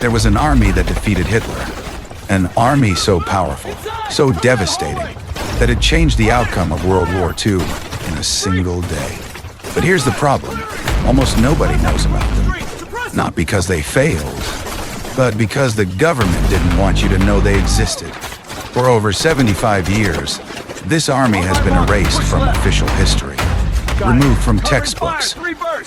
There was an army that defeated Hitler. An army so powerful, so devastating, that it changed the outcome of World War II in a single day. But here's the problem. Almost nobody knows about them. Not because they failed, but because the government didn't want you to know they existed. For over 75 years, this army has been erased from official history, removed from textbooks,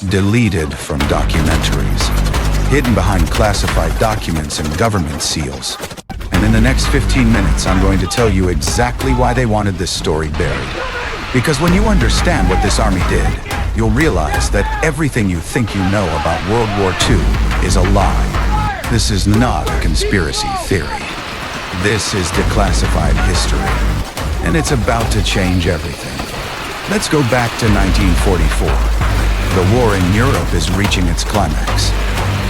deleted from documentaries, hidden behind classified documents and government seals. And in the next 15 minutes, I'm going to tell you exactly why they wanted this story buried. Because when you understand what this army did, you'll realize that everything you think you know about World War II is a lie. This is not a conspiracy theory. This is declassified history, and it's about to change everything. Let's go back to 1944. The war in Europe is reaching its climax.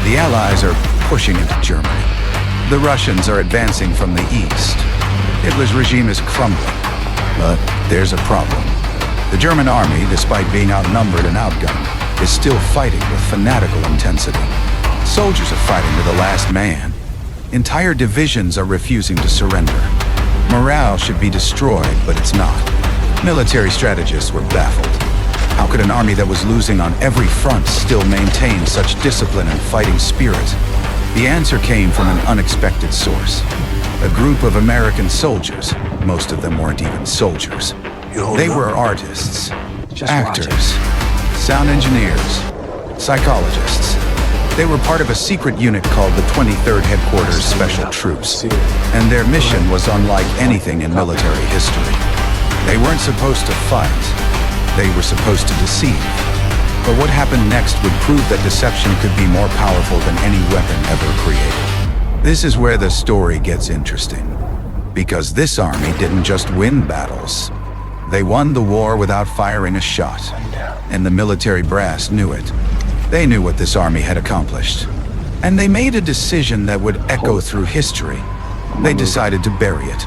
The Allies are pushing into Germany. The Russians are advancing from the east. Hitler's regime is crumbling, but there's a problem. The German army, despite being outnumbered and outgunned, is still fighting with fanatical intensity. Soldiers are fighting to the last man. Entire divisions are refusing to surrender. Morale should be destroyed, but it's not. Military strategists were baffled. How could an army that was losing on every front still maintain such discipline and fighting spirit? The answer came from an unexpected source. A group of American soldiers. Most of them weren't even soldiers. They were artists, actors, sound engineers, psychologists. They were part of a secret unit called the 23rd Headquarters Special Troops, and their mission was unlike anything in military history. They weren't supposed to fight. They were supposed to deceive. But what happened next would prove that deception could be more powerful than any weapon ever created. This is where the story gets interesting, because this army didn't just win battles. They won the war without firing a shot, and the military brass knew it. They knew what this army had accomplished, and they made a decision that would echo through history. They decided to bury it.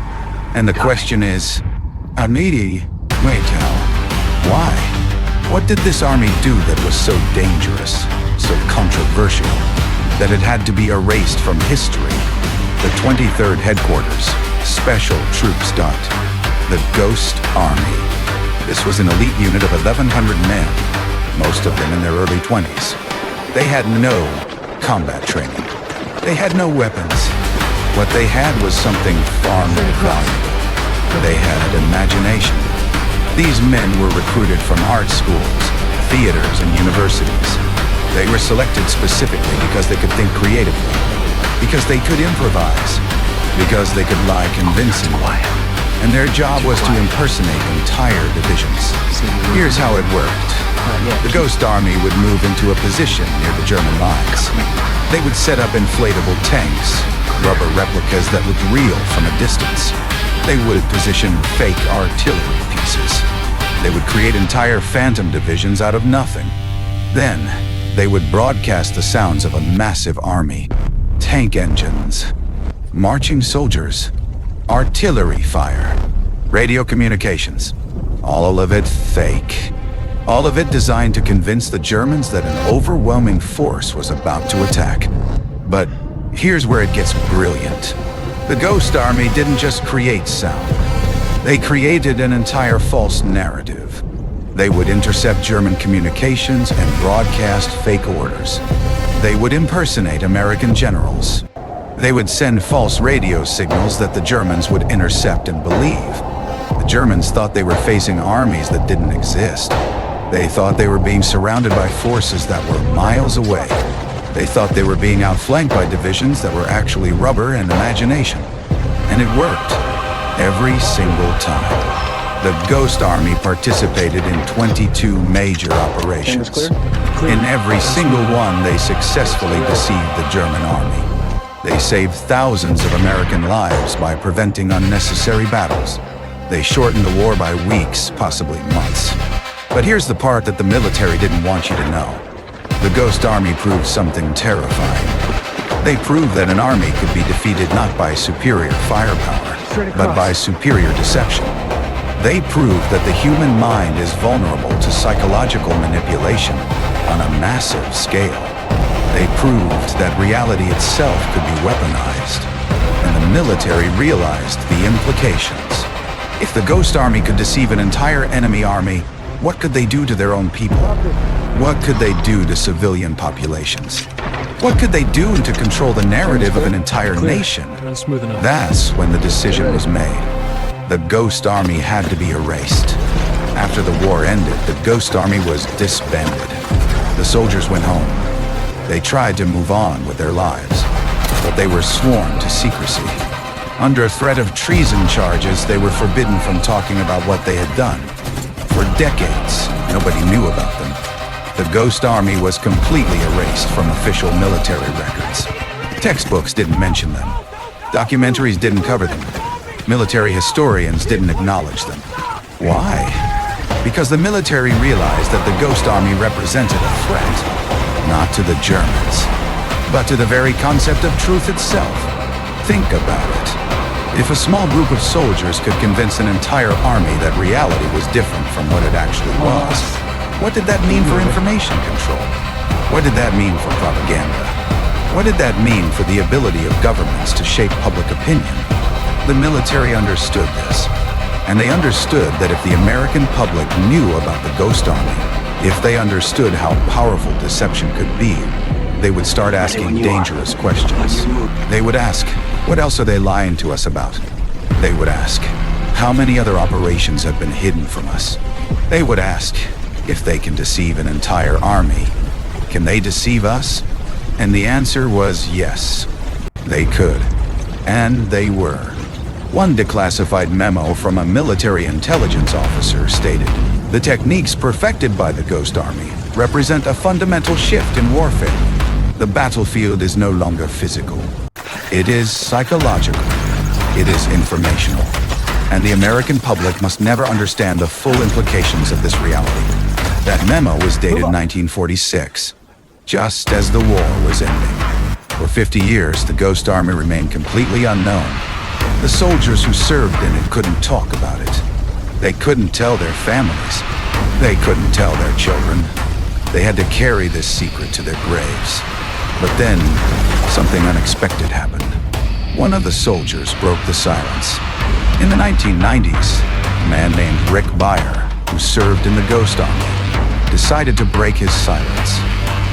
And the question is, why? What did this army do that was so dangerous, so controversial, that it had to be erased from history? The 23rd Headquarters Special Troops Dot. The Ghost Army. This was an elite unit of 1,100 men, most of them in their early 20s. They had no combat training. They had no weapons. What they had was something far more valuable. They had imagination. These men were recruited from art schools, theaters, and universities. They were selected specifically because they could think creatively, because they could improvise, because they could lie convincingly. And their job was to impersonate entire divisions. Here's how it worked. The Ghost Army would move into a position near the German lines. They would set up inflatable tanks, rubber replicas that looked real from a distance. They would position fake artillery pieces. They would create entire phantom divisions out of nothing. Then, they would broadcast the sounds of a massive army. Tank engines, marching soldiers, artillery fire, radio communications. All of it fake. All of it designed to convince the Germans that an overwhelming force was about to attack. But here's where it gets brilliant. The Ghost Army didn't just create sound. They created an entire false narrative. They would intercept German communications and broadcast fake orders. They would impersonate American generals. They would send false radio signals that the Germans would intercept and believe. The Germans thought they were facing armies that didn't exist. They thought they were being surrounded by forces that were miles away. They thought they were being outflanked by divisions that were actually rubber and imagination. And it worked. Every single time. The Ghost Army participated in 22 major operations. In every single one, they successfully deceived the German army. They saved thousands of American lives by preventing unnecessary battles. They shortened the war by weeks, possibly months. But here's the part that the military didn't want you to know. The Ghost Army proved something terrifying. They proved that an army could be defeated not by superior firepower, but by superior deception. They proved that the human mind is vulnerable to psychological manipulation on a massive scale. They proved that reality itself could be weaponized, and the military realized the implications. If the Ghost Army could deceive an entire enemy army, what could they do to their own people? What could they do to civilian populations? What could they do to control the narrative of an entire nation? That's when the decision was made. The Ghost Army had to be erased. After the war ended, the Ghost Army was disbanded. The soldiers went home. They tried to move on with their lives, but they were sworn to secrecy. Under a threat of treason charges, they were forbidden from talking about what they had done. For decades, nobody knew about them. The Ghost Army was completely erased from official military records. Textbooks didn't mention them. Documentaries didn't cover them. Military historians didn't acknowledge them. Why? Because the military realized that the Ghost Army represented a threat, not to the Germans, but to the very concept of truth itself. Think about it. If a small group of soldiers could convince an entire army that reality was different from what it actually was, what did that mean for information control? What did that mean for propaganda? What did that mean for the ability of governments to shape public opinion? The military understood this, and they understood that if the American public knew about the Ghost Army, if they understood how powerful deception could be, they would start asking dangerous questions. They would ask, what else are they lying to us about? They would ask, how many other operations have been hidden from us? They would ask, if they can deceive an entire army, can they deceive us? And the answer was yes, they could. And they were. One declassified memo from a military intelligence officer stated, the techniques perfected by the Ghost Army represent a fundamental shift in warfare. The battlefield is no longer physical. It is psychological. It is informational. And the American public must never understand the full implications of this reality. That memo was dated 1946, just as the war was ending. For 50 years, the Ghost Army remained completely unknown. The soldiers who served in it couldn't talk about it. They couldn't tell their families. They couldn't tell their children. They had to carry this secret to their graves. But then, something unexpected happened. One of the soldiers broke the silence. In the 1990s, a man named Rick Beyer, who served in the Ghost Army, decided to break his silence.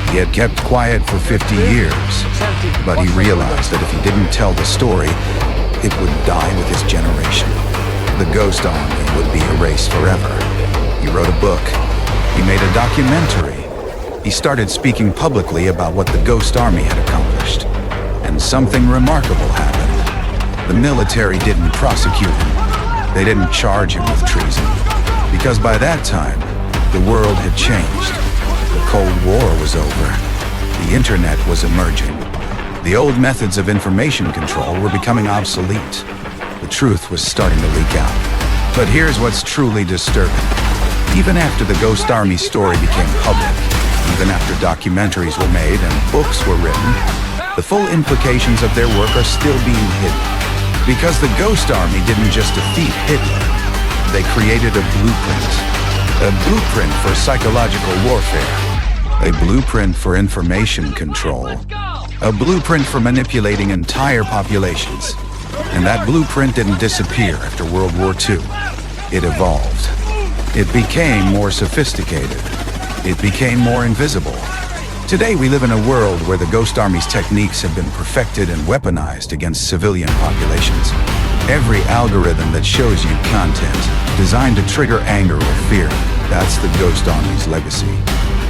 He had kept quiet for 50 years, but he realized that if he didn't tell the story, it would die with his generation. The Ghost Army would be erased forever. He wrote a book. He made a documentary. He started speaking publicly about what the Ghost Army had accomplished. And something remarkable happened. The military didn't prosecute him. They didn't charge him with treason. Because by that time, the world had changed. The Cold War was over. The internet was emerging. The old methods of information control were becoming obsolete. The truth was starting to leak out. But here's what's truly disturbing. Even after the Ghost Army story became public, even after documentaries were made and books were written, the full implications of their work are still being hidden. Because the Ghost Army didn't just defeat Hitler, they created a blueprint. A blueprint for psychological warfare. A blueprint for information control. A blueprint for manipulating entire populations. And that blueprint didn't disappear after World War II. It evolved. It became more sophisticated. It became more invisible. Today we live in a world where the Ghost Army's techniques have been perfected and weaponized against civilian populations. Every algorithm that shows you content designed to trigger anger or fear, that's the Ghost Army's legacy.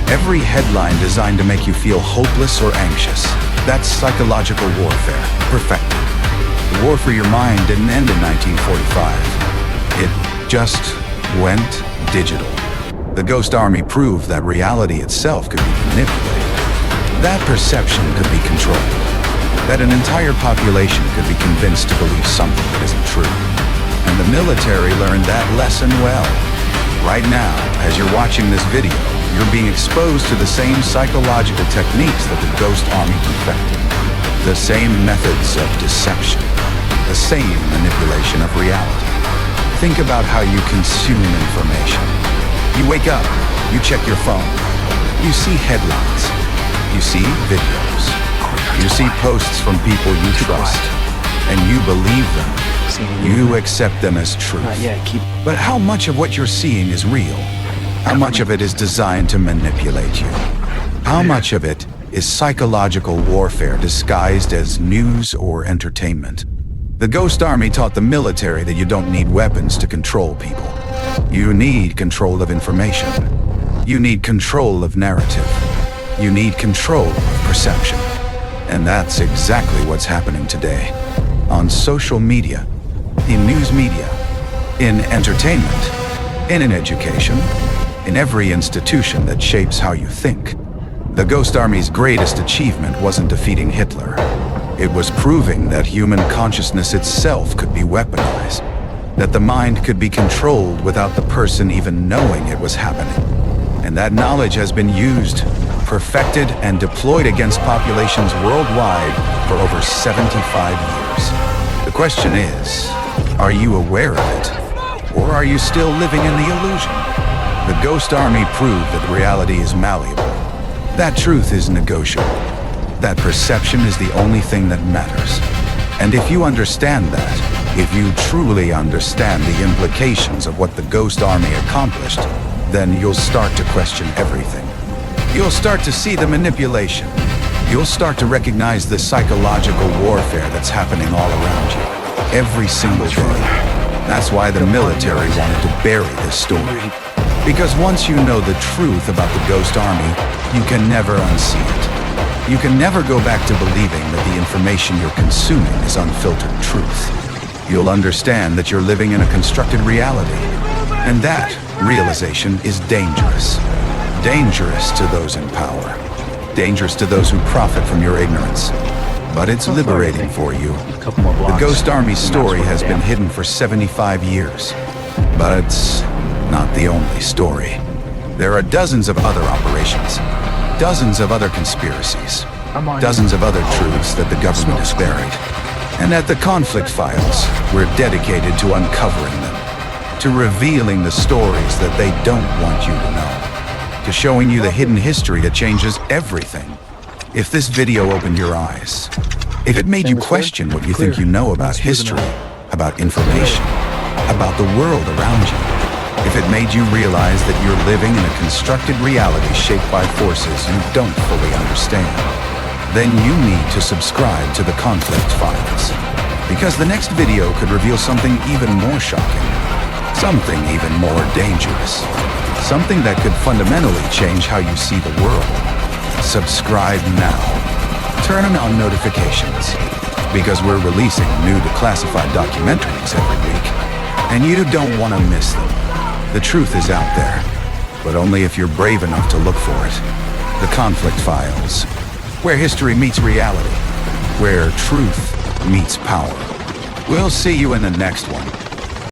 Every headline designed to make you feel hopeless or anxious, that's psychological warfare, perfected. The war for your mind didn't end in 1945. It just went digital. The Ghost Army proved that reality itself could be manipulated. That perception could be controlled. That an entire population could be convinced to believe something that isn't true. And the military learned that lesson well. Right now, as you're watching this video, you're being exposed to the same psychological techniques that the Ghost Army perfected. The same methods of deception. The same manipulation of reality. Think about how you consume information. You wake up, you check your phone, you see headlines. You see videos. You see posts from people you trust, and you believe them. You accept them as truth. But how much of what you're seeing is real? How much of it is designed to manipulate you? How much of it is psychological warfare disguised as news or entertainment? The Ghost Army taught the military that you don't need weapons to control people. You need control of information. You need control of narrative. You need control of perception. And that's exactly what's happening today. On social media, in news media, in entertainment, in education, in every institution that shapes how you think. The Ghost Army's greatest achievement wasn't defeating Hitler. It was proving that human consciousness itself could be weaponized, that the mind could be controlled without the person even knowing it was happening. And that knowledge has been used, perfected, and deployed against populations worldwide for over 75 years. The question is, are you aware of it? Or are you still living in the illusion? The Ghost Army proved that reality is malleable. That truth is negotiable. That perception is the only thing that matters. And if you understand that, if you truly understand the implications of what the Ghost Army accomplished, then you'll start to question everything. You'll start to see the manipulation. You'll start to recognize the psychological warfare that's happening all around you, every single day. That's why the military wanted to bury this story. Because once you know the truth about the Ghost Army, you can never unsee it. You can never go back to believing that the information you're consuming is unfiltered truth. You'll understand that you're living in a constructed reality. And that realization is dangerous. Dangerous to those in power. Dangerous to those who profit from your ignorance. But it's liberating for you. The Ghost Army's story has been hidden for 75 years. But it's not the only story. There are dozens of other operations. Dozens of other conspiracies, dozens of other truths that the government has buried. And at the Conflict Files, we're dedicated to uncovering them, to revealing the stories that they don't want you to know, to showing you the hidden history that changes everything. If this video opened your eyes, if it made you question what you think you know about history, about information, about the world around you, if it made you realize that you're living in a constructed reality shaped by forces you don't fully understand, then you need to subscribe to the Conflict Files. Because the next video could reveal something even more shocking, something even more dangerous, something that could fundamentally change how you see the world. Subscribe now. Turn on notifications, because we're releasing new declassified documentaries every week, and you don't want to miss them. The truth is out there, but only if you're brave enough to look for it. The Conflict Files, where history meets reality, where truth meets power. We'll see you in the next one.